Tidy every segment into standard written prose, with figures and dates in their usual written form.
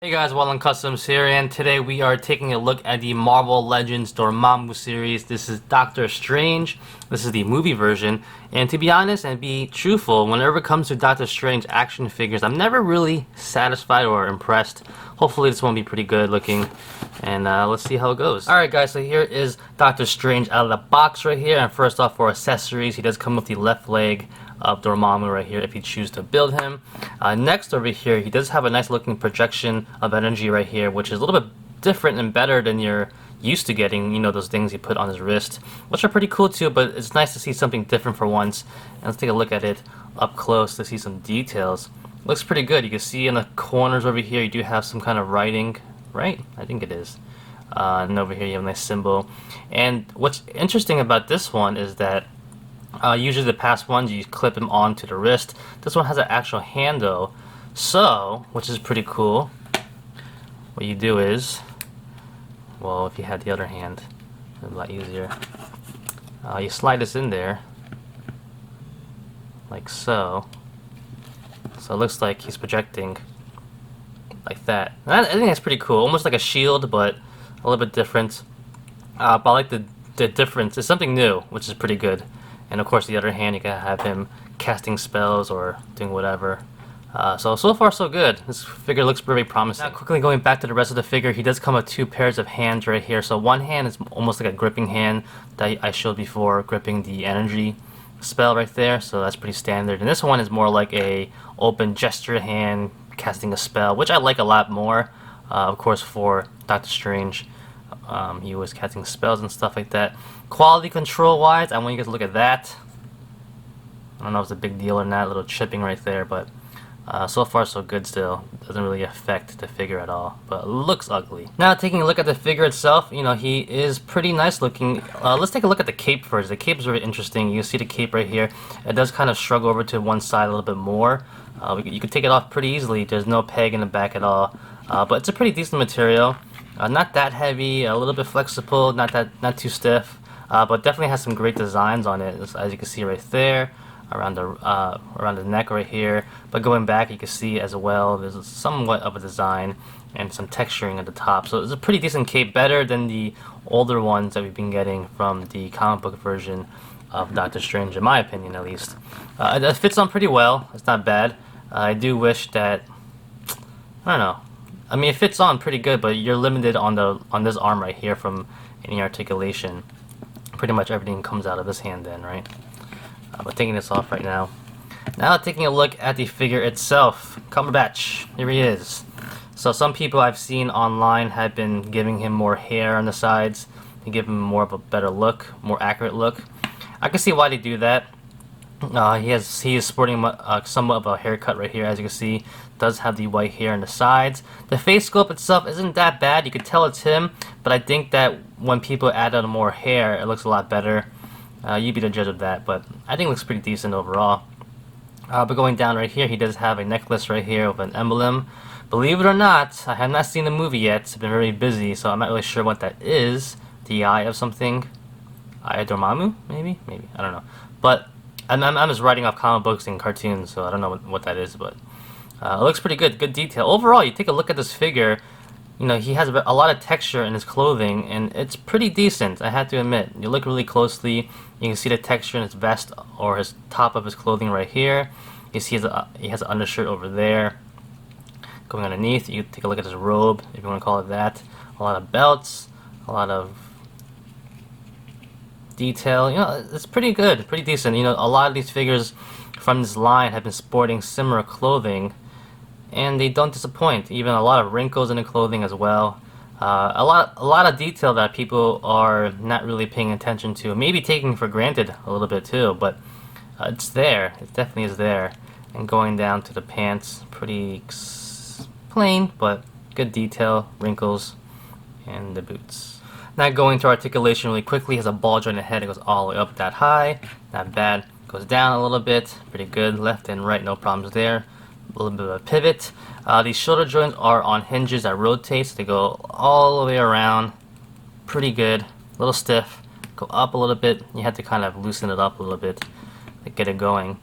Hey guys, Wallen Customs here, and today we are taking a look at the Marvel Legends Dormammu series. This is Doctor Strange. This is the movie version, and to be honest and be truthful, whenever it comes to Doctor Strange action figures, I'm never really satisfied or impressed. Hopefully this one will be pretty good looking, and let's see how it goes. Alright guys, so here is Doctor Strange out of the box right here, and first off for accessories, he does come with the left leg of Dormammu right here if you choose to build him. Next over here, he does have a nice looking projection of energy right here, which is a little bit different and better than you're used to getting, you know, those things he put on his wrist, which are pretty cool too, but it's nice to see something different for once. And let's take a look at it up close to see some details. Looks pretty good. You can see in the corners over here you do have some kind of writing, right? I think it is. And over here you have a nice symbol. And what's interesting about this one is that usually the past ones you clip him onto the wrist. This one has an actual handle, so, which is pretty cool. What you do is, well, if you had the other hand, it'd be a lot easier. You slide this in there, like so. So it looks like he's projecting like that. And I think that's pretty cool, almost like a shield, but a little bit different. But I like the difference. It's something new, which is pretty good. And of course, the other hand, you can have him casting spells or doing whatever. So far so good. This figure looks very promising. Now quickly going back to the rest of the figure, he does come with two pairs of hands right here. So one hand is almost like a gripping hand that I showed before, gripping the energy spell right there. So that's pretty standard. And this one is more like a open gesture hand casting a spell, which I like a lot more. Of course, for Doctor Strange. He was casting spells and stuff like that. Quality control wise, I want you guys to look at that. I don't know if it's a big deal or not, a little chipping right there, but so far so good still. Doesn't really affect the figure at all, but looks ugly. Now taking a look at the figure itself, you know, he is pretty nice looking. Let's take a look at the cape first. The cape is very interesting. You can see the cape right here. It does kind of shrug over to one side a little bit more. You can take it off pretty easily. There's no peg in the back at all, but it's a pretty decent material. Not that heavy, a little bit flexible, not too stiff, but definitely has some great designs on it, as you can see right there, around the neck right here. But going back, you can see as well, there's somewhat of a design and some texturing at the top. So it's a pretty decent cape, better than the older ones that we've been getting from the comic book version of Doctor Strange, in my opinion at least. It fits on pretty well. It's not bad. I do wish that, I don't know. I mean, it fits on pretty good, but you're limited on this arm right here from any articulation. Pretty much everything comes out of this hand then, right? But taking this off right now. Now taking a look at the figure itself. Cumberbatch, here he is. So some people I've seen online have been giving him more hair on the sides to give him more of a better look, more accurate look. I can see why they do that. He is sporting somewhat of a haircut right here, as you can see. Does have the white hair on the sides. The face sculpt itself isn't that bad. You can tell it's him, but I think that when people add on more hair, it looks a lot better. You be the judge of that, but I think it looks pretty decent overall. But going down right here, he does have a necklace right here with an emblem. Believe it or not, I have not seen the movie yet. It's been very busy, so I'm not really sure what that is. The eye of something. Eye of Dormammu? Maybe? Maybe. I don't know. But I'm just writing off comic books and cartoons, so I don't know what that is, but it looks pretty good. Good detail. Overall, you take a look at this figure, you know, he has a lot of texture in his clothing, and it's pretty decent, I have to admit. You look really closely, you can see the texture in his vest or his top of his clothing right here. You see he has an undershirt over there. Going underneath, you take a look at his robe, if you want to call it that. A lot of belts, a lot of detail. You know, it's pretty good, pretty decent. You know, a lot of these figures from this line have been sporting similar clothing, and they don't disappoint. Even a lot of wrinkles in the clothing as well. A lot of detail that people are not really paying attention to, maybe taking for granted a little bit too, but it's there. It definitely is there. And going down to the pants, pretty plain, but good detail, wrinkles, and the boots. Now going to articulation really quickly, has a ball joint in the head. It goes all the way up that high, not bad. Goes down a little bit, pretty good. Left and right, no problems there. A little bit of a pivot. These shoulder joints are on hinges that rotate, so they go all the way around. Pretty good. A little stiff. Go up a little bit. You have to kind of loosen it up a little bit to get it going.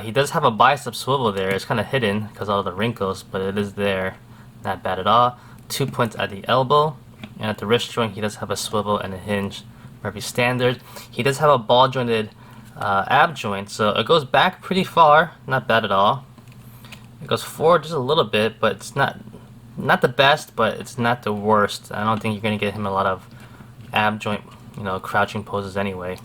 He does have a bicep swivel there. It's kind of hidden because of all the wrinkles, but it is there. not bad at all. 2 points at the elbow, and at the wrist joint he does have a swivel and a hinge, very standard. He does have a ball jointed ab joint, so it goes back pretty far, not bad at all. It goes forward just a little bit, but it's not the best, but it's not the worst. I don't think you're gonna get him a lot of ab joint, crouching poses anyway.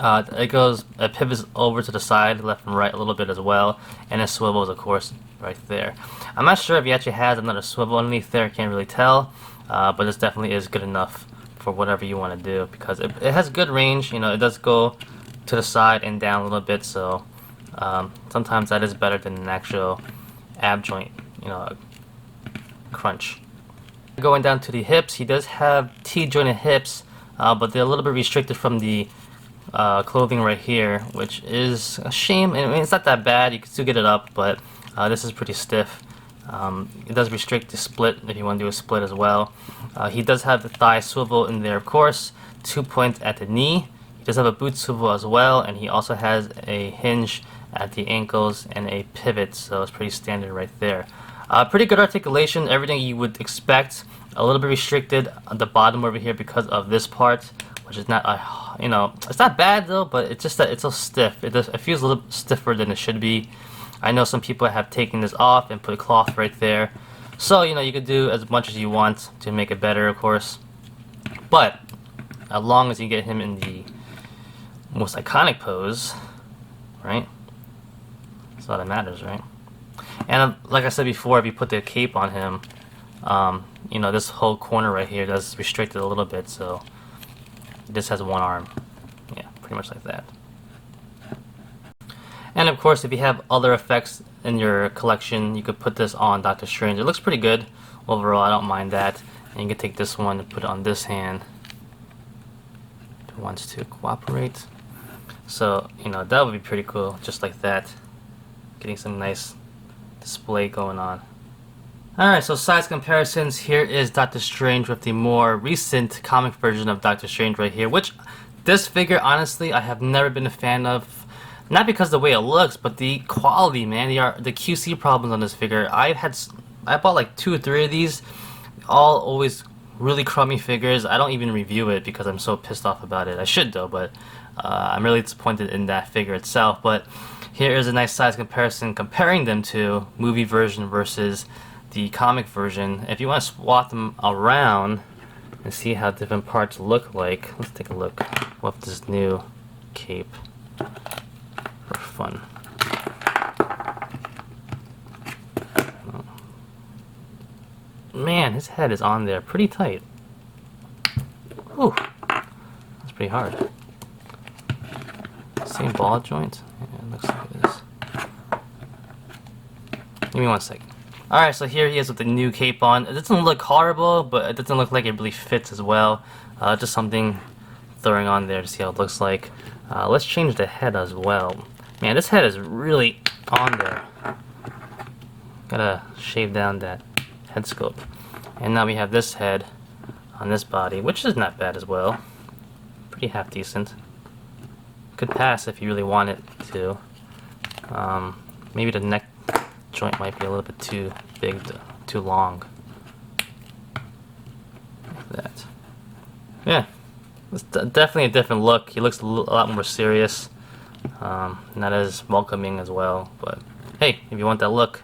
It pivots over to the side, left and right a little bit as well, and it swivels, of course, right there. I'm not sure if he actually has another swivel underneath there, can't really tell, but this definitely is good enough for whatever you want to do, because it has good range. It does go to the side and down a little bit, so sometimes that is better than an actual ab joint, crunch. Going down to the hips, he does have T-jointed hips, but they're a little bit restricted from the clothing right here, which is a shame. I mean, it's not that bad, you can still get it up, but this is pretty stiff. It does restrict the split if you want to do a split as well. He does have the thigh swivel in there, of course. 2 points at the knee. He does have a boot swivel as well, and he also has a hinge at the ankles and a pivot, so it's pretty standard right there. Pretty good articulation, everything you would expect. A little bit restricted on the bottom over here because of this part, which is not, it's not bad though, but it's just that it's so stiff. It feels a little stiffer than it should be. I know some people have taken this off and put a cloth right there. So, you could do as much as you want to make it better, of course. But, as long as you get him in the most iconic pose, right? That's all that matters, right? And like I said before, if you put the cape on him, this whole corner right here does restrict it a little bit, so he just has one arm. Yeah, pretty much like that. And of course, if you have other effects in your collection, you could put this on Doctor Strange. It looks pretty good overall, I don't mind that. And you can take this one and put it on this hand if it wants to cooperate. So, that would be pretty cool, just like that. Getting some nice display going on. Alright, so size comparisons. Here is Doctor Strange with the more recent comic version of Doctor Strange right here, which this figure, honestly, I have never been a fan of. Not because of the way it looks, but the quality, man. The QC problems on this figure. I bought like 2 or 3 of these, all always really crummy figures. I don't even review it because I'm so pissed off about it. I should though, but I'm really disappointed in that figure itself. But here is a nice size comparison comparing them to movie version versus the comic version. If you want to swap them around and see how different parts look like, let's take a look with this new cape for fun. Man, his head is on there pretty tight. Whew, that's pretty hard. Same ball joint. Yeah, it looks like this. Give me 1 second. Alright, so here he is with the new cape on. It doesn't look horrible, but it doesn't look like it really fits as well. Just something throwing on there to see how it looks like. Let's change the head as well. Man, this head is really on there. Gotta shave down that head sculpt. And now we have this head on this body, which is not bad as well. Pretty half decent. Could pass if you really want it to. Maybe the neck joint might be a little bit too big, too long. Like that. Yeah, it's definitely a different look. He looks a lot more serious, not as welcoming as well. But hey, if you want that look,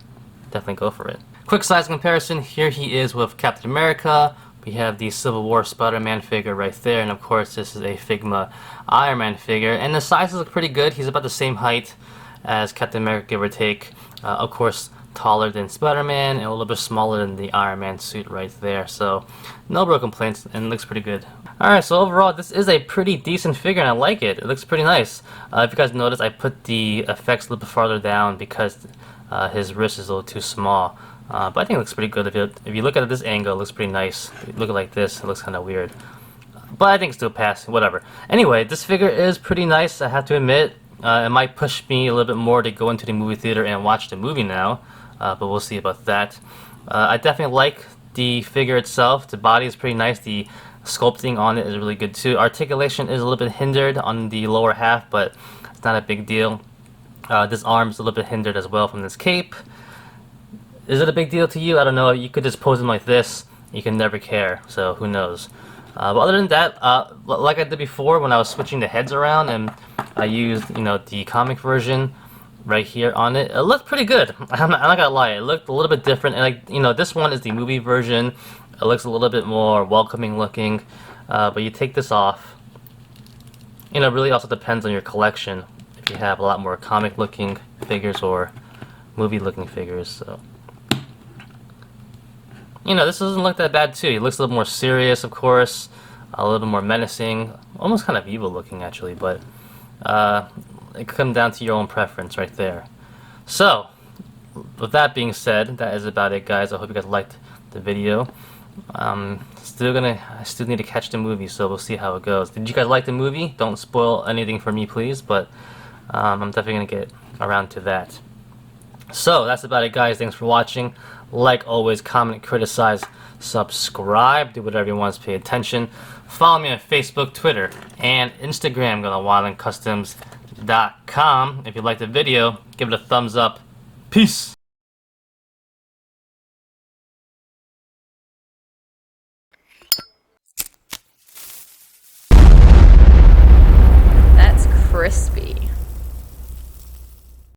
definitely go for it. Quick size comparison. Here he is with Captain America. We have the Civil War Spider-Man figure right there, and of course this is a Figma Iron Man figure. And the sizes look pretty good. He's about the same height as Captain America, give or take. Of course, taller than Spider-Man and a little bit smaller than the Iron Man suit right there. So, no real complaints, and it looks pretty good. Alright, so overall, this is a pretty decent figure, and I like it. It looks pretty nice. If you guys notice, I put the effects a little bit farther down because his wrist is a little too small. But I think it looks pretty good. If you look at it this angle, it looks pretty nice. If you look at it like this, it looks kind of weird. But I think it's still passing, whatever. Anyway, this figure is pretty nice, I have to admit. It might push me a little bit more to go into the movie theater and watch the movie now, but we'll see about that. I definitely like the figure itself. The body is pretty nice. The sculpting on it is really good too. Articulation is a little bit hindered on the lower half, but it's not a big deal. This arm is a little bit hindered as well from this cape. Is it a big deal to you? I don't know. You could just pose them like this. You can never care. So who knows? But other than that, like I did before when I was switching the heads around and I used, the comic version right here on it, it looked pretty good. I'm not gonna lie, it looked a little bit different. And this one is the movie version. It looks a little bit more welcoming looking. But you take this off. It really also depends on your collection. If you have a lot more comic looking figures or movie looking figures, so. This doesn't look that bad too. He looks a little more serious, of course, a little bit more menacing, almost kind of evil looking actually, but it comes down to your own preference right there. So, with that being said, that is about it, guys. I hope you guys liked the video. I still need to catch the movie, so we'll see how it goes. Did you guys like the movie? Don't spoil anything for me, please, but I'm definitely gonna get around to that. So that's about it, guys. Thanks for watching. Like always, comment, criticize, subscribe, do whatever you want to pay attention. Follow me on Facebook, Twitter, and Instagram. Go to wildandcustoms.com. If you liked the video, give it a thumbs up. Peace!